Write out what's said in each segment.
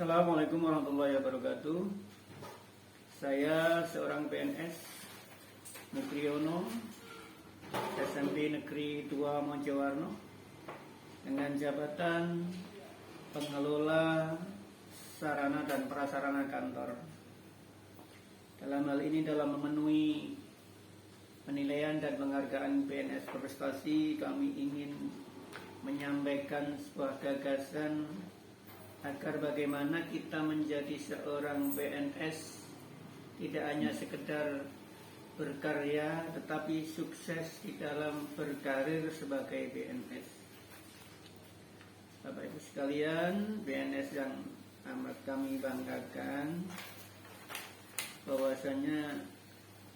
Assalamualaikum warahmatullahi wabarakatuh. Saya seorang PNS Mukriono, SMP Negeri 2 Mojowarno, dengan jabatan pengelola sarana dan prasarana kantor. Dalam hal ini, dalam memenuhi penilaian dan penghargaan PNS berprestasi, kami ingin menyampaikan sebuah gagasan agar bagaimana kita menjadi seorang PNS tidak hanya sekedar berkarya, tetapi sukses di dalam berkarir sebagai PNS. Bapak Ibu sekalian, PNS yang amat kami banggakan, bahwasanya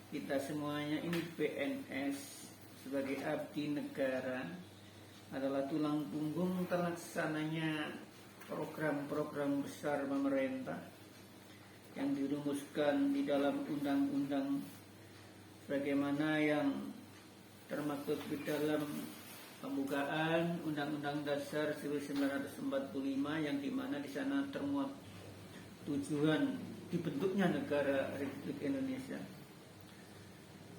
kita semuanya ini PNS sebagai abdi negara adalah tulang punggung terlaksananya program-program besar pemerintah yang dirumuskan di dalam undang-undang sebagaimana yang termaktub di dalam pembukaan Undang-Undang Dasar 1945, yang dimana di sana termuat tujuan dibentuknya negara Republik Indonesia.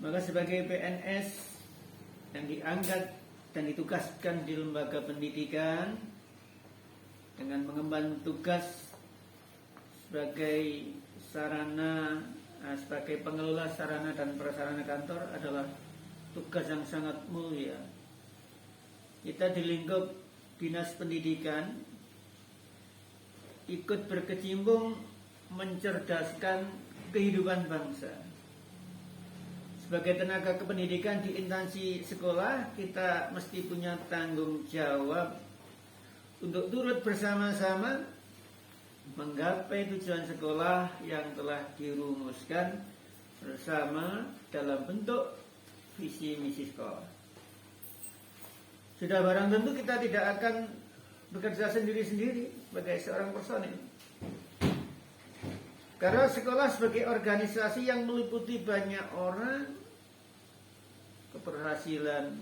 Maka sebagai PNS yang diangkat dan ditugaskan di lembaga pendidikan dengan mengemban tugas sebagai sebagai pengelola sarana dan prasarana kantor adalah tugas yang sangat mulia. Kita di lingkup Dinas Pendidikan ikut berkecimpung mencerdaskan kehidupan bangsa. Sebagai tenaga kependidikan di instansi sekolah, kita mesti punya tanggung jawab untuk turut bersama-sama menggapai tujuan sekolah yang telah dirumuskan bersama dalam bentuk visi misi sekolah. Sudah barang tentu kita tidak akan bekerja sendiri-sendiri sebagai seorang personil. Karena sekolah sebagai organisasi yang meliputi banyak orang, keberhasilan,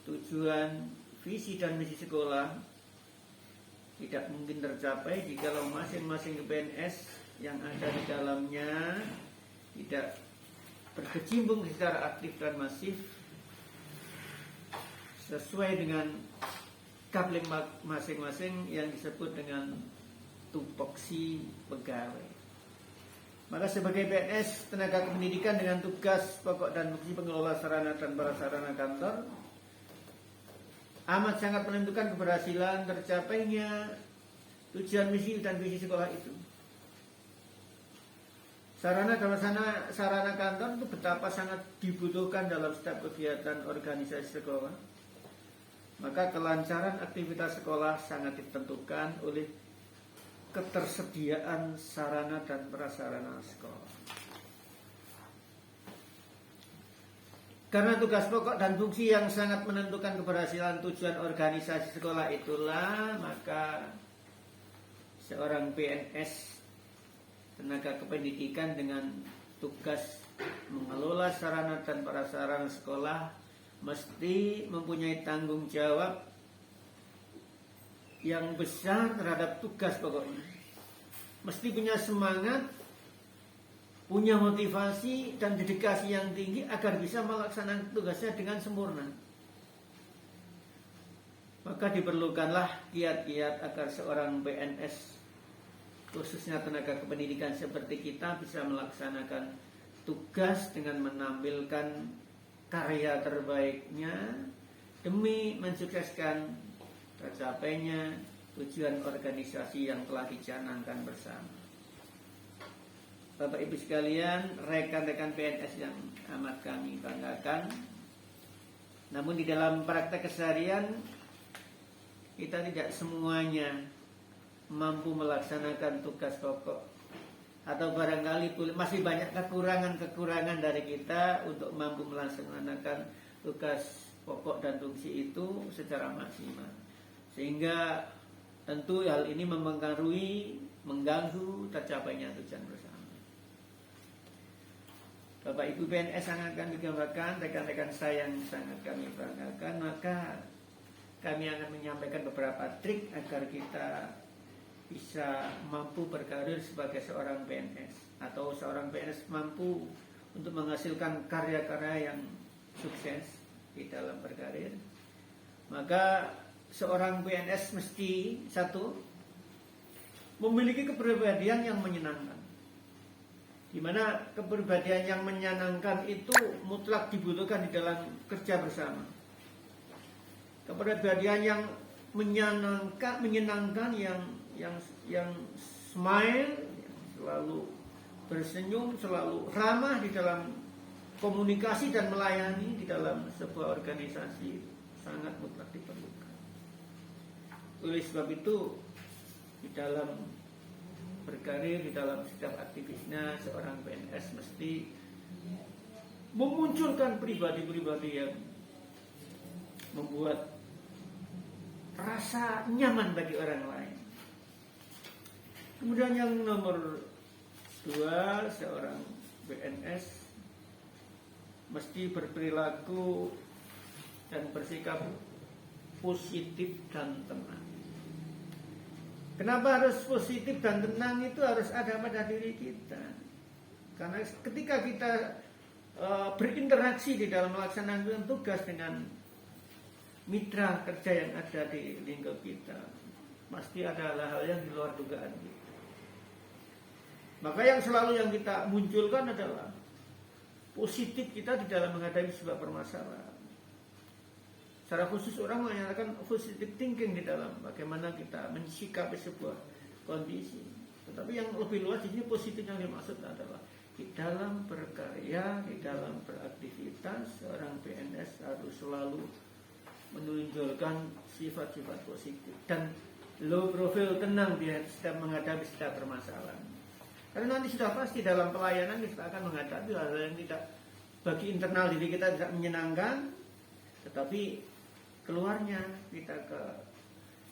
tujuan, visi dan misi sekolah tidak mungkin tercapai jika masing-masing PNS yang ada di dalamnya tidak berkecimpung secara aktif dan masif sesuai dengan kapling masing-masing yang disebut dengan tupoksi pegawai. Maka sebagai PNS tenaga kependidikan dengan tugas pokok dan fungsi pengelola sarana dan prasarana kantor amat sangat menentukan keberhasilan tercapainya tujuan misi dan visi sekolah itu. Sarana dan sarana kantor itu betapa sangat dibutuhkan dalam setiap kegiatan organisasi sekolah. Maka kelancaran aktivitas sekolah sangat ditentukan oleh ketersediaan sarana dan prasarana sekolah. Karena tugas pokok dan fungsi yang sangat menentukan keberhasilan tujuan organisasi sekolah itulah, maka seorang PNS tenaga kependidikan dengan tugas mengelola sarana dan prasarana sekolah mesti mempunyai tanggung jawab yang besar terhadap tugas pokoknya. Mesti punya semangat, punya motivasi dan dedikasi yang tinggi agar bisa melaksanakan tugasnya dengan sempurna. Maka diperlukanlah kiat-kiat agar seorang PNS, khususnya tenaga kependidikan seperti kita, bisa melaksanakan tugas dengan menampilkan karya terbaiknya demi mensukseskan tercapainya tujuan organisasi yang telah dicanangkan bersama. Bapak Ibu sekalian, rekan-rekan PNS yang amat kami banggakan, namun di dalam praktek keseharian kita tidak semuanya mampu melaksanakan tugas pokok, atau barangkali masih banyak kekurangan-kekurangan dari kita untuk mampu melaksanakan tugas pokok dan fungsi itu secara maksimal. Sehingga tentu hal ini mengganggu tercapainya tujuan bersama. Bapak Ibu PNS sangat kami banggakan, rekan-rekan saya yang sangat kami banggakan, maka kami akan menyampaikan beberapa trik agar kita bisa mampu berkarir sebagai seorang PNS, atau seorang PNS mampu untuk menghasilkan karya-karya yang sukses di dalam berkarir, maka seorang PNS mesti satu, memiliki kepribadian yang menyenangkan. Di mana kepribadian yang menyenangkan itu mutlak dibutuhkan di dalam kerja bersama. Kepribadian yang menyenangkan, yang smile, yang selalu bersenyum, selalu ramah di dalam komunikasi dan melayani di dalam sebuah organisasi sangat mutlak diperlukan. Oleh sebab itu, di dalam berkarir, di dalam setiap aktivitasnya, seorang PNS mesti memunculkan pribadi-pribadi yang membuat rasa nyaman bagi orang lain. Kemudian yang nomor 2, seorang PNS mesti berperilaku dan bersikap positif dan tenang. Kenapa harus positif dan tenang? Itu harus ada pada diri kita. Karena ketika kita berinteraksi di dalam melaksanakan tugas dengan mitra kerja yang ada di lingkup kita, pasti ada hal-hal yang di luar dugaan kita. Maka yang selalu yang kita munculkan adalah positif kita di dalam menghadapi sebuah permasalahan. Secara khusus orang menyatakan positive thinking di dalam bagaimana kita mensikapi sebuah kondisi. Tetapi yang lebih luas di sini positif yang dimaksud adalah di dalam berkarya, di dalam beraktivitas, seorang PNS harus selalu menunjukkan sifat-sifat positif dan low profile, tenang dia setiap menghadapi setiap permasalahan. Karena nanti sudah pasti dalam pelayanan kita akan menghadapi hal-hal yang tidak, bagi internal diri kita tidak menyenangkan, tetapi keluarnya kita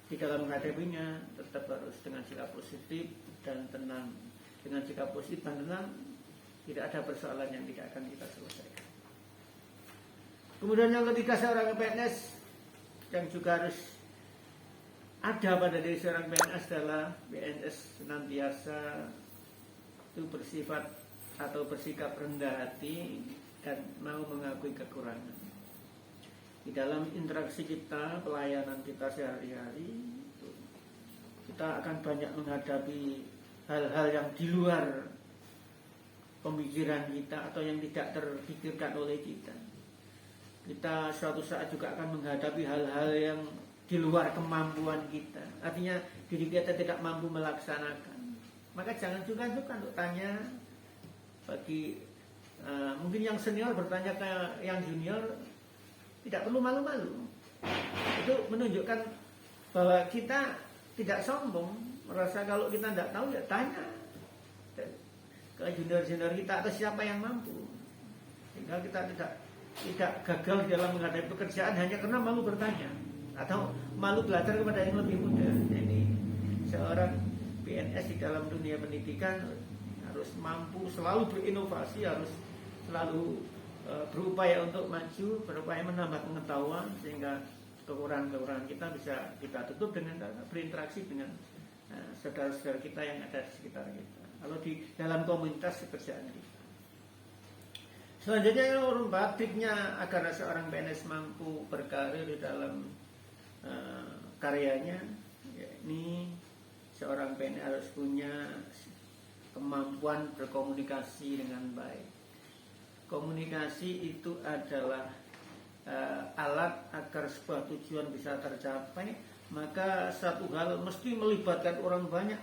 di dalam menghadapinya tetap harus dengan sikap positif dan tenang. Dengan sikap positif dan tenang, tidak ada persoalan yang tidak akan kita selesaikan. Kemudian yang ketiga, seorang PNS yang juga harus ada pada diri seorang PNS adalah PNS senantiasa itu bersifat atau bersikap rendah hati dan mau mengakui kekurangan. Di dalam interaksi kita, pelayanan kita sehari-hari, kita akan banyak menghadapi hal-hal yang di luar pemikiran kita atau yang tidak terpikirkan oleh kita. Kita suatu saat juga akan menghadapi hal-hal yang di luar kemampuan kita. Artinya diri kita tidak mampu melaksanakan. Maka jangan sungkan-sungkan untuk tanya bagi mungkin yang senior bertanya ke yang junior, tidak perlu malu-malu. Itu menunjukkan bahwa kita tidak sombong, merasa kalau kita tidak tahu ya tanya ke junior-junior kita atau siapa yang mampu. Sehingga kita tidak gagal dalam menghadapi pekerjaan hanya karena malu bertanya atau malu belajar kepada yang lebih muda. Jadi seorang PNS di dalam dunia pendidikan harus mampu selalu berinovasi, harus selalu berupaya untuk maju, berupaya menambah pengetahuan sehingga kekurangan-kekurangan kita bisa kita tutup dengan berinteraksi dengan saudara-saudara kita yang ada di sekitar kita. Kalau di dalam komunitas pekerjaan kita. Selanjutnya yang nomor 4, tipsnya agar seorang PNS mampu berkarir di dalam karyanya, yakni seorang PNS harus punya kemampuan berkomunikasi dengan baik. Komunikasi itu adalah alat agar sebuah tujuan bisa tercapai. Maka satu hal mesti melibatkan orang banyak,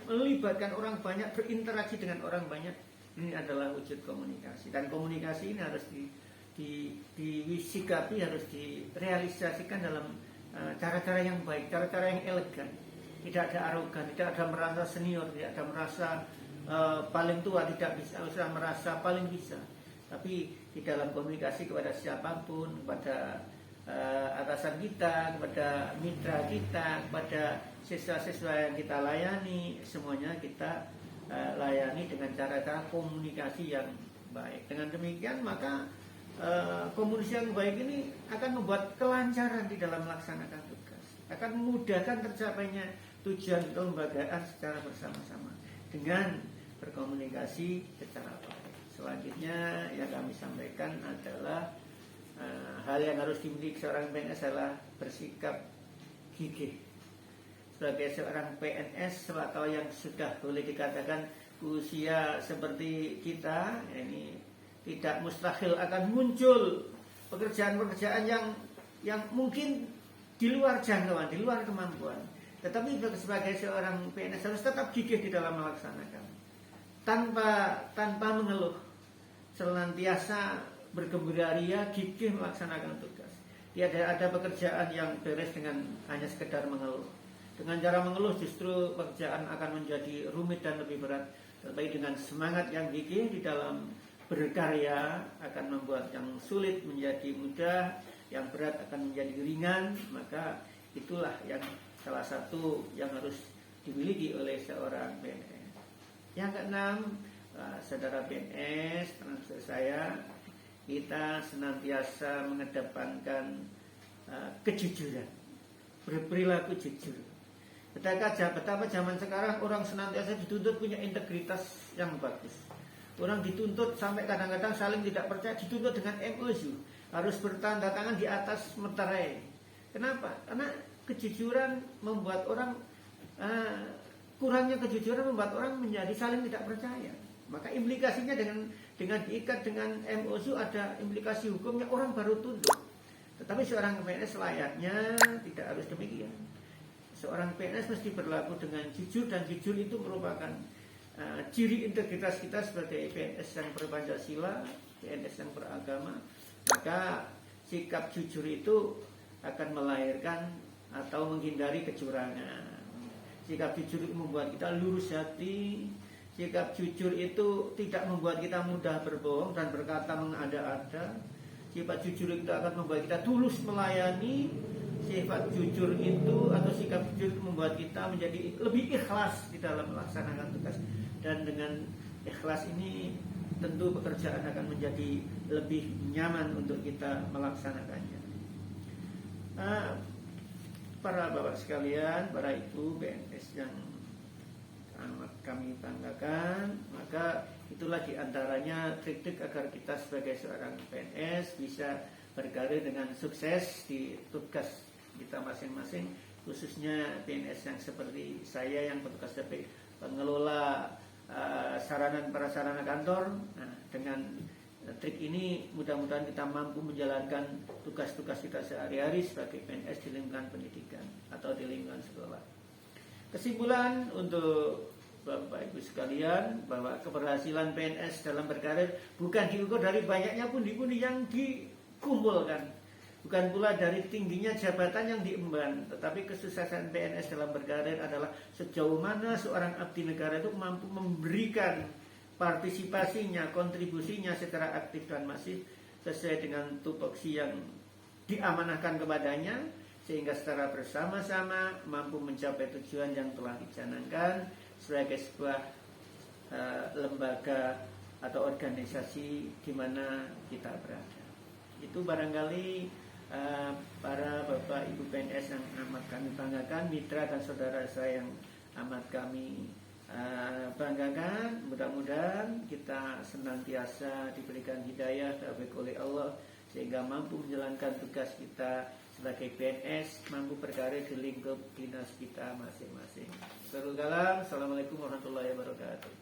berinteraksi dengan orang banyak. Ini adalah wujud komunikasi. Dan komunikasi ini harus disikapi, harus direalisasikan dalam cara-cara yang baik, cara-cara yang elegan. Tidak ada arogan, tidak ada merasa senior, tidak ada merasa paling tua, tidak bisa merasa paling bisa. Tapi di dalam komunikasi kepada siapapun, kepada atasan kita, kepada mitra kita, kepada siswa-siswa yang kita layani, semuanya kita layani dengan cara-cara komunikasi yang baik. Dengan demikian maka komunikasi yang baik ini akan membuat kelancaran di dalam melaksanakan tugas, akan memudahkan tercapainya tujuan kelembagaan secara bersama-sama dengan berkomunikasi secara baik. Selanjutnya yang kami sampaikan adalah hal yang harus dimiliki seorang PNS adalah bersikap gigih. Sebagai seorang PNS atau yang sudah boleh dikatakan usia seperti kita, ini tidak mustahil akan muncul pekerjaan-pekerjaan yang mungkin di luar jangkauan, di luar kemampuan. Tetapi sebagai seorang PNS harus tetap gigih di dalam melaksanakan, tanpa mengeluh, senantiasa bergembira ria, gigih melaksanakan tugas. Tidak ada pekerjaan yang beres dengan hanya sekedar mengeluh. Dengan cara mengeluh justru pekerjaan akan menjadi rumit dan lebih berat. Tetapi dengan semangat yang gigih di dalam berkarya akan membuat yang sulit menjadi mudah, yang berat akan menjadi ringan. Maka itulah yang salah satu yang harus dimiliki oleh seorang PNS. Yang keenam, saudara PNS, termasuk saya, kita senantiasa mengedepankan kejujuran, berperilaku jujur. Betapa zaman sekarang orang senantiasa dituntut punya integritas yang bagus. Orang dituntut sampai kadang-kadang saling tidak percaya, dituntut dengan MOU, harus bertanda tangan di atas meterai. Kenapa? Karena kejujuran membuat orang kurangnya kejujuran membuat orang menjadi saling tidak percaya. Maka implikasinya dengan diikat dengan MOU ada implikasi hukumnya, orang baru tunduk. Tetapi seorang PNS layaknya tidak harus demikian. Seorang PNS mesti berlaku dengan jujur, dan jujur itu merupakan ciri integritas kita sebagai PNS yang berpancasila, PNS yang beragama. Maka sikap jujur itu akan melahirkan atau menghindari kecurangan. Sikap jujur itu membuat kita lurus hati. Sikap jujur itu tidak membuat kita mudah berbohong dan berkata mengada-ada. Sifat jujur itu akan membuat kita tulus melayani. Sifat jujur itu atau sikap jujur itu membuat kita menjadi lebih ikhlas di dalam melaksanakan tugas. Dan dengan ikhlas ini tentu pekerjaan akan menjadi lebih nyaman untuk kita melaksanakannya. Para bapak sekalian, para ibu PNS yang amat kami banggakan, maka itulah diantaranya trik-trik agar kita sebagai seorang PNS bisa berkarir dengan sukses di tugas kita masing-masing, khususnya PNS yang seperti saya yang bertugas sebagai pengelola sarana dan prasarana kantor. Nah, dengan trik ini mudah-mudahan kita mampu menjalankan tugas-tugas kita sehari-hari sebagai PNS di lingkungan pendidikan atau di lingkungan sekolah. Kesimpulan untuk Bapak Ibu sekalian, bahwa keberhasilan PNS dalam berkarir bukan diukur dari banyaknya pundi-pundi yang dikumpulkan, bukan pula dari tingginya jabatan yang diemban, tetapi kesuksesan PNS dalam berkarir adalah sejauh mana seorang abdi negara itu mampu memberikan partisipasinya, kontribusinya secara aktif dan masif sesuai dengan tupoksi yang diamanahkan kepadanya, sehingga secara bersama-sama mampu mencapai tujuan yang telah dicanangkan sebagai sebuah lembaga atau organisasi di mana kita berada. Itu barangkali para bapak ibu PNS yang amat kami banggakan, mitra dan saudara saya yang amat kami banggakan. Mudah-mudahan kita senantiasa diberikan hidayah taufik oleh Allah sehingga mampu menjalankan tugas kita sebagai PNS, mampu berkarir di lingkup dinas kita masing-masing. Assalamualaikum warahmatullahi wabarakatuh.